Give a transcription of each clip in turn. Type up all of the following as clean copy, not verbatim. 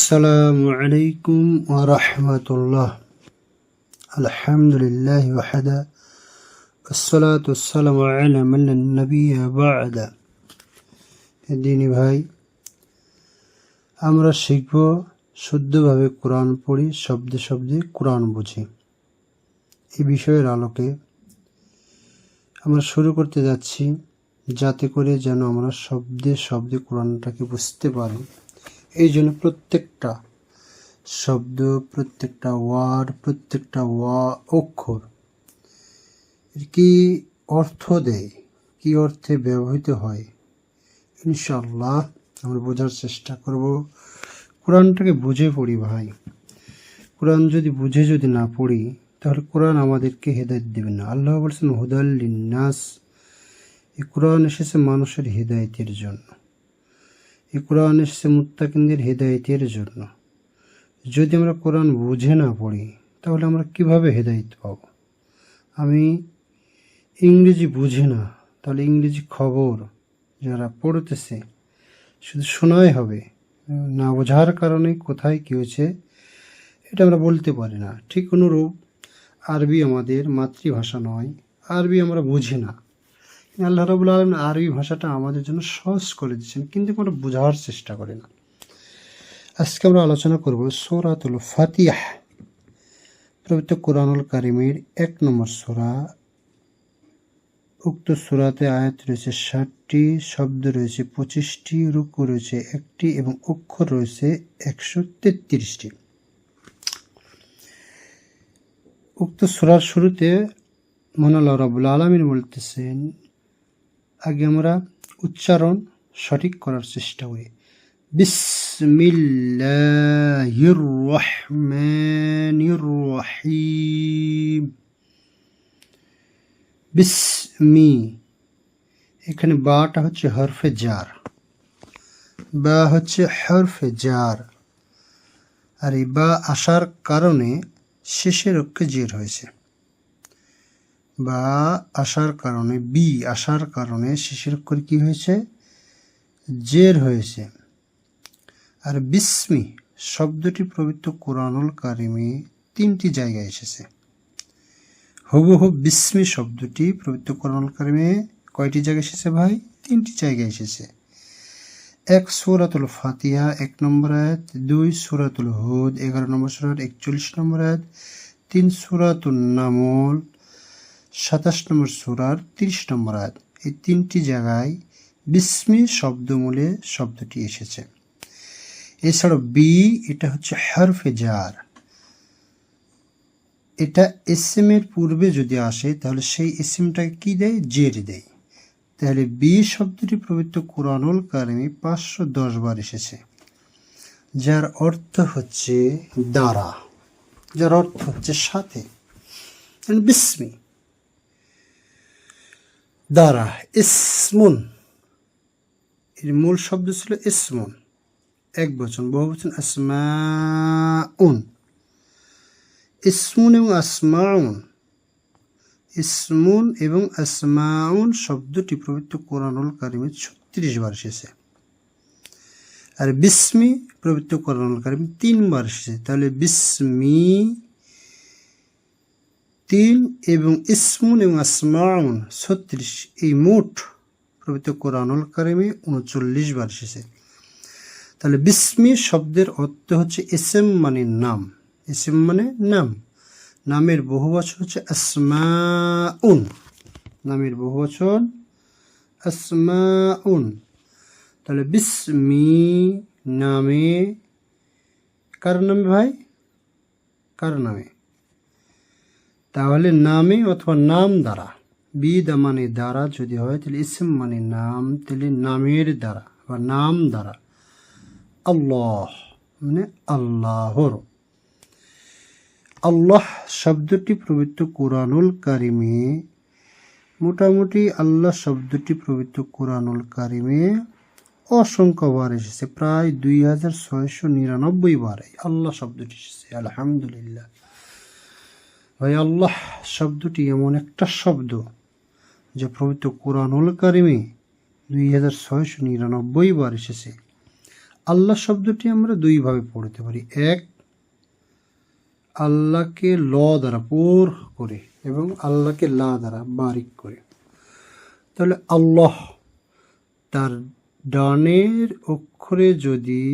আসসালামু আলাইকুম ওয়া রাহমাতুল্লাহ। আলহামদুলিল্লাহ ওয়াহদা আসসালাতু ওয়াসসালামু আলা মান লা নাবিয়্যা বা'দা। দিনী ভাই, আমরা শিখব শুদ্ধভাবে কোরআন পড়ি, শব্দে শব্দে কোরআন বুঝি। এই বিষয়ের আলোকে আমরা শুরু করতে যাচ্ছি, যাতে করে যেন আমরা শব্দে শব্দে কোরআনটাকে বুঝতে পারি। এই জন্য প্রত্যেকটা শব্দ, প্রত্যেকটা ওয়ার্ড, প্রত্যেকটা অক্ষর কি অর্থ দেয়, কি অর্থে ব্যবহৃত হয়, ইনশাআল্লাহ আমরা বোঝার চেষ্টা করব। কোরআনটাকে বুঝে পড়ি ভাই। কোরআন যদি না পড়ি, তাহলে কোরআন আমাদেরকে হেদায়েত দেবে না। আল্লাহ বলছেন হুদাল লিন্নাস। এই কোরআন এসেছে মানুষের হেদায়েতের জন্য। এই কোরআন এসেছে মুত্তাকিনদের হেদায়েতের জন্য। যদি আমরা কোরআন বুঝে না পড়ি, তাহলে আমরা কিভাবে হেদায়েত পাব? আমি ইংরেজি বুঝি না, তাহলে ইংরেজি খবর যারা পড়তেছে শুধু শোনাই হবে, না বোঝার কারণে কোথায় কী হয়েছে এটা আমরা বলতে পারি না। ঠিক অনুরূপ আরবি আমাদের মাতৃভাষা নয়, আরবি আমরা বুঝি না। আল্লাহ রাব্বুল আলামিন আরবি ভাষাটা আমাদের জন্য সহজ করে দিচ্ছেন, কিন্তু আমরা বোঝার চেষ্টা করি না। আজকে আমরা আলোচনা করব সূরাতুল ফাতিহা, পবিত্র কোরআনুল কারীমের 1 নম্বর সূরা। উক্ত সূরাতে আয়াত রয়েছে 60টি, শব্দ রয়েছে 25টি, রুকু রয়েছে 1টি এবং অক্ষর রয়েছে 133টি। উক্ত সূরার শুরুতে মহান আল্লাহ রাব্বুল আলামিন বলতেছেন, আগে আমরা উচ্চারণ সঠিক করার চেষ্টা করি। বিসমিল্লাহির রহমানির রহিম। বিসমি, এখানে বাটা হচ্ছে হরফে জার, বা হচ্ছে হরফে জার, আর এই বা আসার কারণে শেষের অক্ষরে জের হয়েছে। বা আসার কারণে, বি আসার কারণে শেষের অক্ষরে কি হয়েছে? জের হয়েছে। আর বিসমি শব্দটি পবিত্র কোরআনুল কারীমে 3টি জায়গায় এসেছে। হুবহু বিসমি শব্দটি পবিত্র কোরআনুল কারীমে কয়টি জায়গায় এসেছে ভাই? 3টি জায়গায় এসেছে। 1 সূরাতুল ফাতিহা 1 নম্বর আয়াত, 2 সূরাতুল হুদ 11 নম্বর সূরা 41 নম্বর আয়াত, 3 সূরাতুন নামল 27 নম্বর সূরার 30 নম্বর আয়াত। এই 3টি জায়গায় বিসমি শব্দমূলে শব্দটি এসেছে। এছাড়াও বি, এটা হচ্ছে হরফে জার। এটা ইসমের পূর্বে যদি আসে, তাহলে সেই ইসমটাকে কি দেয়? জের দেয়। তাহলে বি শব্দটি পবিত্র কোরআনুল কারীমে 510 বার এসেছে, যার অর্থ হচ্ছে দ্বারা, যার অর্থ হচ্ছে সাথে। বিসমি দ্বারা। ইসমুন, এর মূল শব্দ ছিল ইসমুন, এক বচন, বহু বচন আসমাউন। ইসমুন এবং আসমাউন, ইসমুন এবং আসমাউন শব্দটি পবিত্র কোরআনুল কারীমে 36 বার এসেছে। আর বিসমি পবিত্র কোরআনুল কারীমে 3 বার এসেছে। তাহলে বিসমি 3 এবং ইসমুন এবং আসমাউন 36, এই মোট পবিত্র কোরআনুল কারীমে 39 বার এসেছে। তাহলে বিসমি শব্দের অর্থ হচ্ছে ইসম মানে নাম। ইসম মানে নাম। নামের বহুবচন হচ্ছে আসমাউন। নামের বহুবচন আসমাউন। তাহলে বিসমি নামে, কার নামে ভাই? কার নামে? তাহলে নামে অথবা নাম দ্বারা। বিদা মানে দ্বারা যদি হয়, তাহলে ইসম মানে নাম, তাহলে নামের দ্বারা বা নাম দ্বারা। আল্লাহ মানে আল্লাহর। আল্লাহ শব্দটি পবিত্র কোরআনুল কারীমে মোটামুটি, আল্লাহ শব্দটি পবিত্র কোরআনুল কারীমে অসংখ্য বার এসেছে, প্রায় 2699 বার আল্লাহ শব্দটি এসেছে। আলহামদুলিল্লাহ ভাই, আল্লাহ শব্দটি এমন একটা শব্দ যা পবিত্র কোরআনুল কারীমে 2699 বার এসেছে। আল্লাহ শব্দটি আমরা দুইভাবে পড়তে পারি। এক, আল্লাহকে ল দ্বারা পুর করে এবং আল্লাহকে লা দ্বারা বারিক করে। তাহলে আল্লাহ তার ডানের অক্ষরে যদি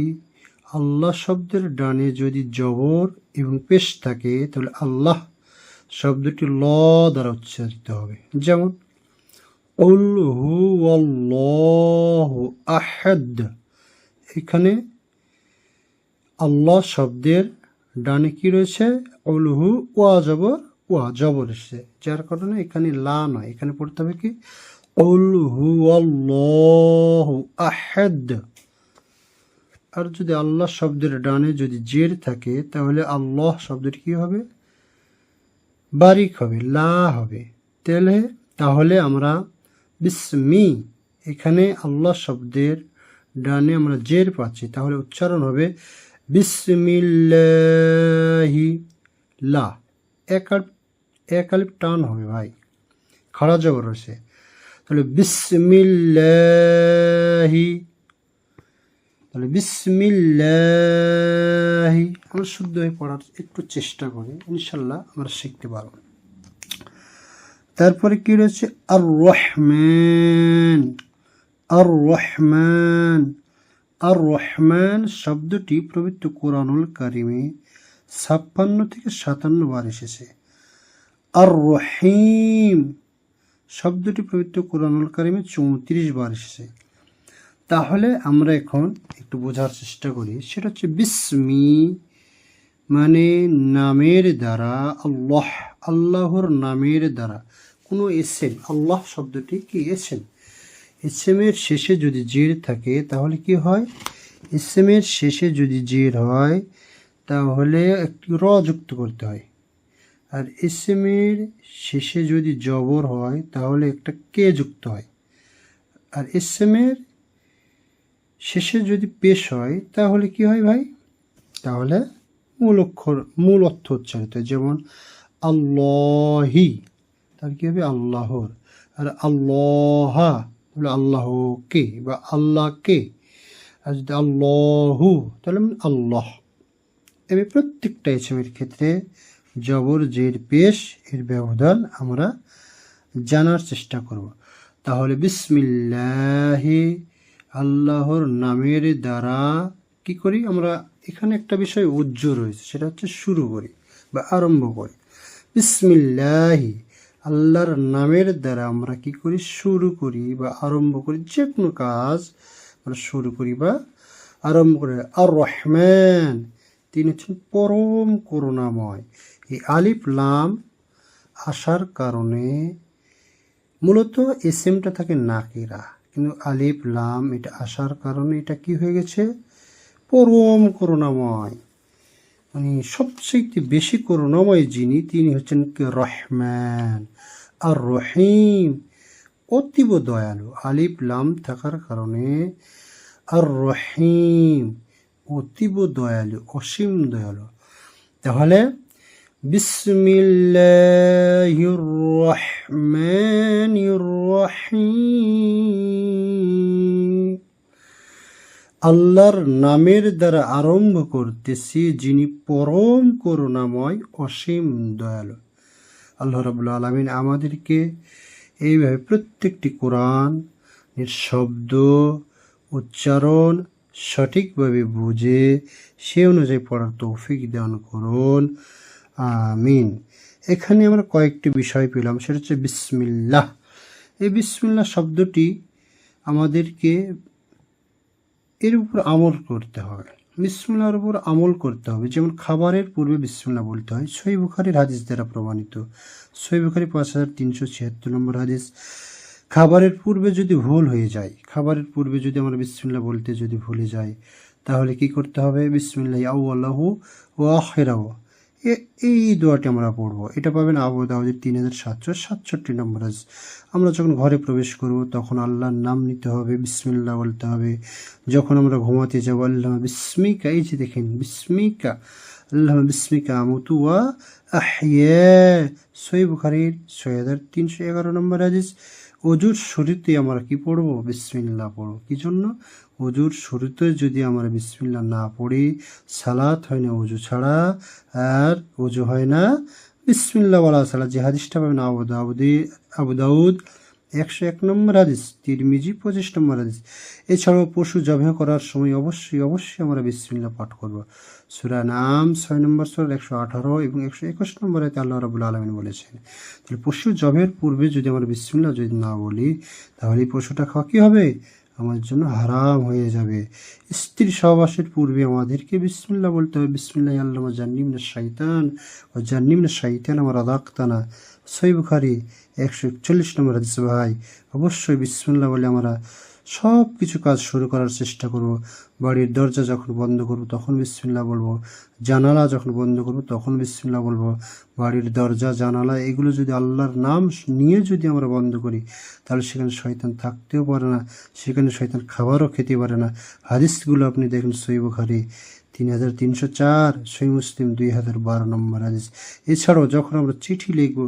আল্লাহ শব্দের ডানে যদি জবর এবং পেশ থাকে তাহলে আল্লাহ শব্দটি ল দ্বারা উচ্চারিত হবে। যেমন কুল হুয়াল্লাহু আহাদ, এখানে আল্লাহ শব্দের ডানে কি রয়েছে? কুল হু ওয়া জবর, ওয়া জবর এসেছে, যার কারণে এখানে লা নয়, এখানে পড়তে হবে কি কুল হুয়াল্লাহু আহাদ। আর যদি আল্লাহ শব্দের ডানে যদি জের থাকে তাহলে আল্লাহ শব্দটি কি হবে? বারিক হবে, লা হবে। তাহলে আমরা বিসমি, এখানে আল্লাহ শব্দের ডানে আমরা জের পাচ্ছি, তাহলে উচ্চারণ হবে বিসমিল্লাহি লা। এক আলিফ টান হবে ভাই, খাড়া জবর রয়েছে, তাহলে বিসমিল্লাহি, তাহলে বিসমিল্লাহি। আমরা শুদ্ধ হয়ে পড়ার একটু চেষ্টা করি, ইনশাল্লাহ আমরা শিখতে পারব। তারপরে কি রয়েছে? আর রহমান, আর রহমান, আর রহমান শব্দটি পবিত্র কোরআনুল কারিমে 56 থেকে 57 বার এসেছে। আর রহিম শব্দটি পবিত্র কোরআনুল কারিমে 34 বার এসেছে। তাহলে আমরা এখন একটু বোঝার চেষ্টা করি, সেটা হচ্ছে বিসমি মানে নামের দ্বারা, আল্লাহ আল্লাহর নামের দ্বারা কোনো এসেম, আল্লাহ শব্দটি কি এসেম, এসেমের শেষে যদি জের থাকে তাহলে কি হয়? এসেমের শেষে যদি জের হয় তাহলে একটি র যুক্ত করতে হয়, আর এসেমের শেষে যদি জবর হয় তাহলে একটা কে যুক্ত হয়, আর এসেমের শেষে যদি পেশ হয় তাহলে কি হয় ভাই? তাহলে মূল অর্থ উচ্চারিত হয়। যেমন আল্লাহি, তার কি হবে? আল্লাহর। আর আল্লাহা বলে আল্লাহকে বা আল্লাহকে, আর যদি আল্লাহু তাহলে আল্লাহ। এবার প্রত্যেকটা ইসমের ক্ষেত্রে জবর জের পেশ এর ব্যবধান আমরা জানার চেষ্টা করব। তাহলে বিসমিল্লাহি আল্লাহর নামের দ্বারা কি করি আমরা? এখানে একটা বিষয় উজ্জ্ব রয়েছে, সেটা হচ্ছে শুরু করি বা আরম্ভ করি। বিসমিল্লাহি আল্লাহর নামের দ্বারা আমরা কি করি? শুরু করি বা আরম্ভ করি, যে কোনো কাজ আমরা শুরু করি বা আরম্ভ করি। আর রহমান তিনি হচ্ছেন পরম করুণাময়। এই আলিফ লাম আসার কারণে মূলত এসএমটা থাকে নাকিরা, কিন্তু আলিফ লাম এটা আসার কারণে এটা কি হয়ে গেছে? পরম করুণাময়, মানে সবচেয়ে বেশি করুণাময় যিনি, তিনি হচ্ছেন কি? রহমান। আর রহিম অতীব দয়ালু, আলিফ লাম থাকার কারণে আর রহিম অতীব দয়ালু, অসীম দয়ালু। তাহলে বিসমিল্লাহির রহমানির রহিম আল্লাহর নামের দ্বারা আরম্ভ করতেছি যিনি পরম করুণাময়, অসীম দয়ালু। আল্লাহ রাব্বুল আলামিন আমাদেরকে এইভাবে প্রত্যেকটি কোরআনের শব্দ উচ্চারণ সঠিকভাবে বুঝে সে অনুযায়ী পড়ার তৌফিক দান করুন, আমিন। এখানে আমরা কয়েকটি বিষয় পেলাম, সেটা হচ্ছে বিসমিল্লাহ। এই বিসমিল্লাহ শব্দটি আমাদেরকে এর উপর আমল করতে হবে, বিসমিল্লাহর উপর আমল করতে হবে। যেমন খাবারের পূর্বে বিসমিল্লাহ বলতে হয়, সহিহ বুখারীর হাদিস দ্বারা প্রমাণিত। সহিহ বুখারী 5376 নম্বর হাদিস। খাবারের পূর্বে যদি ভুল হয়ে যায়, খাবারের পূর্বে যদি আমরা বিসমিল্লাহ বলতে যদি ভুলে যাই তাহলে কি করতে হবে? বিসমিল্লাহ আউয়ালাহু ওয়া আখিরাহু, এই দোয়াটি আমরা পড়বো। এটা পাবেন আবু দাউদের 3767 নম্বর হাদিস। আমরা যখন ঘরে প্রবেশ করব তখন আল্লাহর নাম নিতে হবে, বিসমিল্লাহ বলতে হবে। যখন আমরা ঘুমাতে যাব আল্লাহ বিসমিকা, এই যে দেখেন বিসমিকা, আল্লাহ বিসমিকা আমুতু ওয়া আহইয়া, সহিহ বুখারীর 6311 নম্বর হাদিস। অজুর শুরুতে আমরা কি পড়বো? বিসমিল্লাহ পড়বো। কি জন্য? অজুর শুরুতে যদি আমরা বিসমিল্লাহ না পড়ি, সালাত হয় না অজু ছাড়া, আর অজু হয় না বিসমিল্লাহ বলা ছাড়া। যে হাদিসটা পাবেন আবু দাউদ 101 নম্বর হাদিস, তিরমিজি 25 নম্বর হাদিস। এছাড়াও পশু জবাই করার সময় অবশ্যই আমরা বিসমিল্লাহ পাঠ করব। সূরা নাম 6 নম্বর সূরার 118 এবং 121 নম্বর আয়াতে আল্লাহ রাব্বুল আলামিন বলেছেন। তাহলে পশু জবাইয়ের পূর্বে যদি আমরা বিসমিল্লাহ যদি না বলি, তাহলে এই পশুটা খাওয়া কী হবে? আমাদের জন্য হারাম হয়ে যাবে। স্ত্রী সহবাসের পূর্বে আমাদেরকে বিসমিল্লাহ বলতে হবে। বিসমিল্লাহি আল্লাহুম্মা জান্নিবনা শাইতান ওয়া জান্নিবনা শাইতানা মা রাযাকতানা। সহিহ বুখারী 141 নম্বর হাদিস। ভাই অবশ্যই বিসমিল্লাহ বলে আমরা সব কিছু কাজ শুরু করার চেষ্টা করব। বাড়ির দরজা যখন বন্ধ করব তখন বিসমিল্লাহ বলবো, জানালা যখন বন্ধ করব তখন বিসমিল্লাহ বলবো। বাড়ির দরজা জানালা এগুলো যদি আল্লাহর নাম নিয়ে যদি আমরা বন্ধ করি, তাহলে সেখানে শয়তান থাকতেও পারে না, সেখানে শয়তান খাবারও খেতে পারে না। হাদিসগুলো আপনি দেখুন সহিহ বুখারী 3304, সহিহ মুসলিম 2012 নম্বর হাদিস। এছাড়াও যখন আমরা চিঠি লিখব,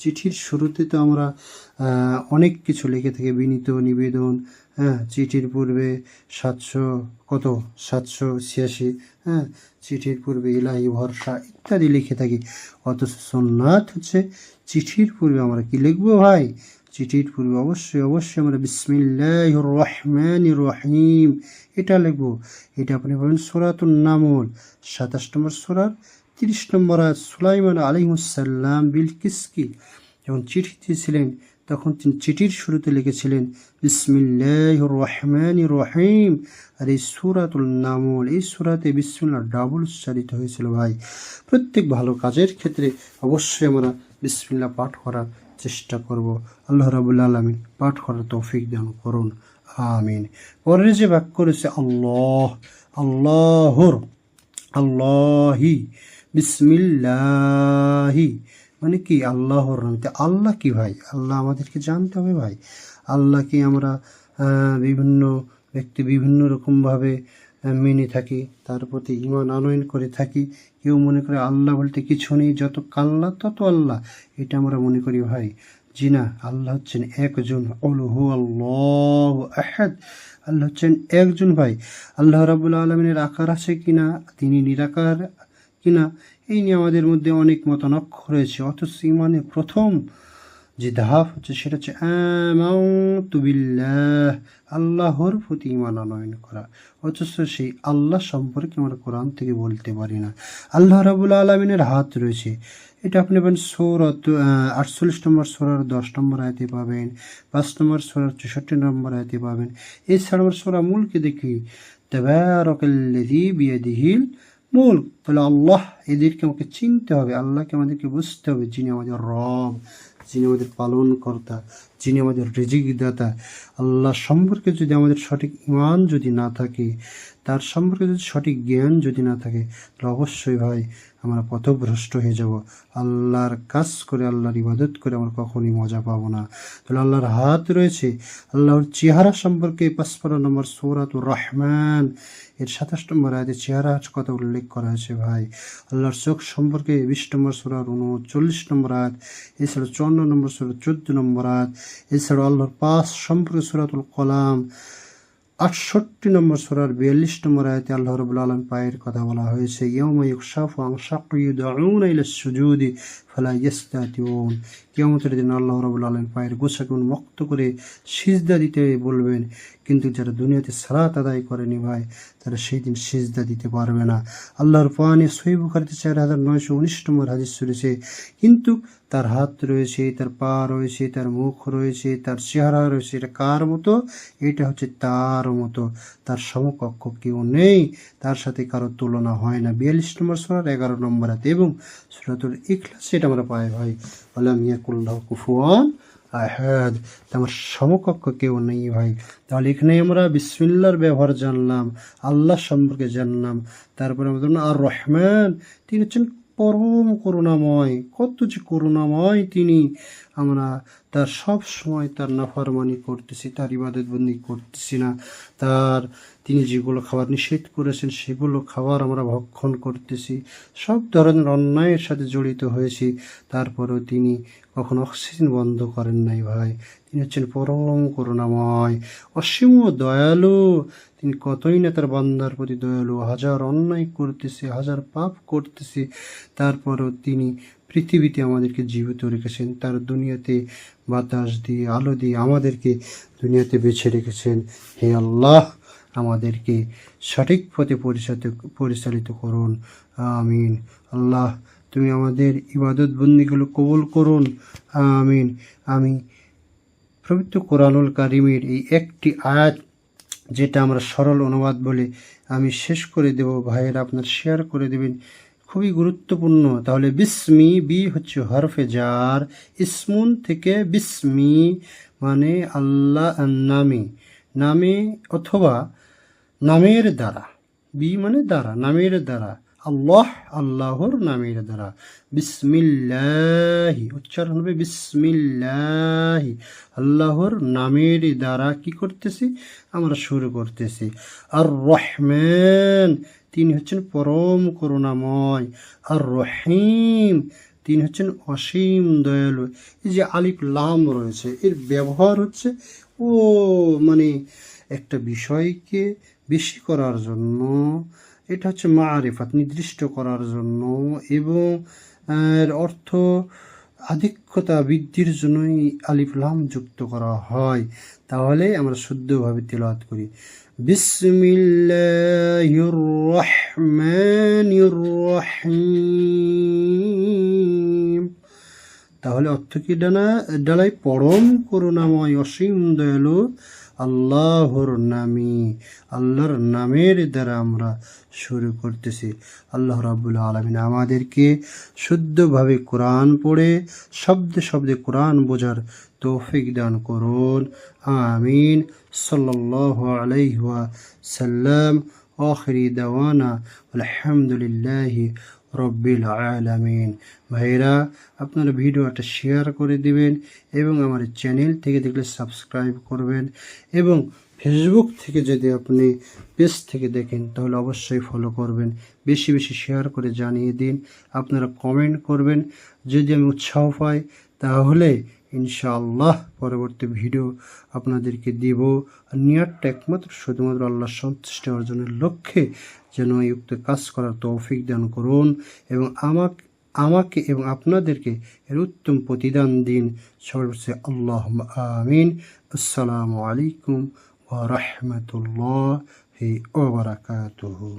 চিঠির শুরুতে তো আমরা অনেক কিছু লিখে থাকি, বিনীত নিবেদন, চিঠির পূর্বে 786, চিঠির পূর্বে ইলাহি ভরসা ইত্যাদি লিখে থাকি। অথচ সুন্নাত হচ্ছে চিঠির পূর্বে আমরা কি লিখবো ভাই? চিঠির পূর্বে অবশ্যই আমরা বিসমিল্লাহির রহমানির রহিম এটা লিখবো। এটা আপনি পাবেন সূরাতুন নামল 27 নম্বর সূরার 30 নম্বর আয়াত। সুলাইমান আলাইহিস সালাম বিলকিসকে যখন চিঠি দিয়েছিলেন, তখন তিনি চিঠির শুরুতে লিখেছিলেন বিসমিল্লাহির রহমানির রহিম। আর এই সূরাতুল নামল, এই সূরাতে বিসমিল্লাহ ডাবল উচ্চারিত হয়েছিল। ভাই প্রত্যেক ভালো কাজের ক্ষেত্রে অবশ্যই আমরা বিসমিল্লাহ পাঠ করার চেষ্টা করব। আল্লাহ রাব্বুল আলামিন পাঠ করার তৌফিক দান করুন, আমিন। পরের যে বাক্য রয়েছে আল্লাহি বিসমিল্লাহি, মানে কি? আল্লাহর নামে। আল্লাহ কি ভাই? আল্লাহ আমাদেরকে জানতে হবে ভাই। আল্লাহকে আমরা বিভিন্ন ব্যক্তি বিভিন্ন রকমভাবে মেনে থাকি, তার প্রতি ঈমান আনয়ন করে থাকি। কেউ মনে করে আল্লাহ বলতে কিছু নেই, যত কাল্লা তত আল্লাহ, এটা আমরা মনে করি ভাই। জি না, আল্লাহ হচ্ছেন একজন, হু আল্লাহু আহাদ। আল্লাহ হচ্ছেন একজন ভাই। আল্লাহ রাব্বুল আলামিনের আকার আছে কিনা, তিনি নিরাকার কিনা, এই নিয়ে আমাদের মধ্যে অনেক মতানক্য রয়েছে। অথচ ঈমানের প্রথম যে ধাপ হচ্ছে সেটা হচ্ছে আমানতু বিল্লাহ, আল্লাহর প্রতি ঈমান আনয়ন করা। অথচ সেই আল্লাহ সম্পর্কে আমরা কোরআন থেকে বলতে পারি না। আল্লাহ রাব্বুল আলামিনের হাত রয়েছে, এটা আপনি পাবেন সূরাত 48 নম্বর সূরার 10 নম্বর আয়াতে পাবেন, 5 নম্বর সূরার 64 নম্বর আয়াতে পাবেন। এছাড়া আমরা সূরা মুলকে দেখি তাবারাকাল্লাযী বিয়াদিহিল মুলক। তাহলে আল্লাহ, এদেরকে আমাকে চিনতে হবে, আল্লাহকে আমাদেরকে বুঝতে হবে, যিনি আমাদের রব, যিনি আমাদের পালন কর্তা, যিনি আমাদের রিজিক দাতা। আল্লাহ সম্পর্কে যদি আমাদের সঠিক ঈমান যদি না থাকে, তার সম্পর্কে যদি সঠিক জ্ঞান যদি না থাকে, তাহলে অবশ্যই ভাই আমরা পথভ্রষ্ট হয়ে যাব। আল্লাহর কাজ করে, আল্লাহর ইবাদত করে আমরা কখনই মজা পাবো না। তাহলে আল্লাহর হাত রয়েছে। আল্লাহর চেহারা সম্পর্কে 55 নম্বর সূরাতুর রহমান এর 27 নম্বর আয়াতে চেহারার কথা উল্লেখ করা হয়েছে ভাই। আল্লাহর চোখ সম্পর্কে 20 নম্বর সূরার 39 নম্বর আয়াত, এছাড়া 54 নম্বর সূরার 14 নম্বর আয়াত, এছাড়া আল্লাহর পাশ সম্পর্কে সূরাতুল কলাম 68 নম্বর সূরার 42 নম্বর আয়াতে আল্লাহ রাব্বুল আলামিন পায়ের কথা বলা হয়েছে। ইয়াউমা ইউকশাফু আন শাক্কি ইউদউনা ইলা সুজুদি ফালা ইস্তাতিউন। কিয়ামতের দিন আল্লাহ রাব্বুল আলামিন পায়ের গোছাকে উন্মুক্ত করে সিজদা দিতে বলবেন, কিন্তু যারা দুনিয়াতে সালাত আদায় করেনি ভাই, তারা সেই দিন সিজদা দিতে পারবে না। আল্লাহর পানে সহিহ বুখারীতে 4919 নম্বর হাদিস রয়েছে, কিন্তু তার হাত রয়েছে, তার পা রয়েছে, তার মুখ রয়েছে, তার চেহারা রয়েছে, এটা কার মতো? এটা হচ্ছে তার মতো, তার সমকক্ষ কেউ নেই, তার সাথে কারো তুলনা হয় না। 42 নম্বর সূরার 11 নম্বর আয়াত এবং সূরাতুল ইখলাস এটা আমরা পাই ভাই, ওয়ালাম ইয়াকুল্লাহু কুফুয়ান আহাদ, আমার সমকক্ষ কেউ নেই ভাই। তাহলে এখানে আমরা বিসমিল্লাহর ব্যবহার জানলাম, আল্লাহ সম্পর্কে জানলাম, তারপরে আমাদের আর রহমান, তিনি হচ্ছেন পরম করুণাময়, কত যে করুণাময় তিনি। আমরা তার সব সময় তার নাফরমানি করতেছি, তার ইবাদত বন্দি করতেছি না, তার তিনি যেগুলো খাবার নিষেধ করেছেন সেগুলো খাবার আমরা ভক্ষণ করতেছি, সব ধরনের অন্যায়ের সাথে জড়িত হয়েছি। তারপরেও তিনি কখনো অক্সিজেন বন্ধ করেন নাই ভাই। তিনি হচ্ছেন পরম করুণাময়, অসীম দয়ালু। তিনি কতই না তার বান্দার প্রতি দয়ালু। হাজার অন্যায় করতেছে, হাজার পাপ করতেছে, তারপরেও তিনি পৃথিবীতে আমাদেরকে জীবিত রেখেছেন। তার দুনিয়াতে বাতাস দিয়ে, আলো দিয়ে আমাদেরকে দুনিয়াতে বেছে রেখেছেন। হে আল্লাহ, আমাদেরকে সঠিক পথে পরিচালিত করুন। আমিন। আল্লাহ, তুমি আমাদের ইবাদত বন্দিগুলো কবুল করুন। আমিন। আমি পবিত্র কোরআনুল কারিমের এই একটি আয়াত, যেটা আমরা সরল অনুবাদ বলে আমি শেষ করে দেব, ভাইয়েরা আপনার শেয়ার করে দেবেন, খুবই গুরুত্বপূর্ণ। তাহলে বিস্মি, বি হচ্ছে হরফে জার, ইসমুন থেকে বিস্মি মানে আল্লাহ নামে, নামে অথবা নামের দ্বারা, বি মানে দ্বারা, নামের দ্বারা, আল্লাহ আল্লাহর নামের দ্বারা। বিসমিল্লাহি উচ্চারণ হবে বিসমিল্লাহি, আল্লাহর নামের দ্বারা কি করতেছি আমরা শুরু করতেছি। আর রহমান, তিনি হচ্ছেন পরম করুণাময়। আর রহিম, তিনি হচ্ছেন অসীম দয়ালু। এই যে আলিফ লাম রয়েছে, এর ব্যবহার হচ্ছে মানে একটা বিষয়কে বেশি করার জন্য, এটা হচ্ছে মারিফাত, নির্দিষ্ট করার জন্য, এবং এর অর্থ আধিক্যতা বৃদ্ধির জন্যই আলিফ লাম যুক্ত করা হয়। তাহলে আমরা শুদ্ধভাবে তেলাওয়াত করি, বিসমিল্লাহির রহমানির রহিম। তাহলে অর্থ কি ডালাই পরম করুণাময়, অসীম দয়ালু আল্লাহর নামে, আল্লাহর নামের দ্বারা আমরা শুরু করতেছি। আল্লাহ রাব্বুল আলামিন আমাদেরকে শুদ্ধভাবে কোরআন পড়ে শব্দে শব্দে কোরআন বোঝার তৌফিক দান করুন। আমিন। সাল্লাল্লাহু আলাইহি ওয়াসাল্লাম। আখিরি দাওয়ানা আলহামদুলিল্লাহি রব্বিল আলামিন। ভাইরা, আপনারা ভিডিওটা শেয়ার করে দিবেন এবং আমার চ্যানেল থেকে দেখলে সাবস্ক্রাইব করবেন, এবং ফেসবুক থেকে যদি আপনি পেজ থেকে দেখেন তাহলে অবশ্যই ফলো করবেন। বেশি বেশি শেয়ার করে জানিয়ে দিন, আপনারা কমেন্ট করবেন। যদি আমি উৎসাহ পাই তাহলে ইনশাআল্লাহ পরবর্তী ভিডিও আপনাদেরকে দিব। আর নিয়ারটা একমাত্র শুধুমাত্র আল্লাহর সন্তুষ্টি অর্জনের লক্ষ্যে যেন এই উক্ত কাজ করার তৌফিক দান করুন, এবং আমাকে এবং আপনাদেরকে এর উত্তম প্রতিদান দিন। সবার কাছে আল্লাহুম্মা আমিন। আসসালামু আলাইকুম ওয়া রাহমাতুল্লাহি ওয়া বারাকাতুহু।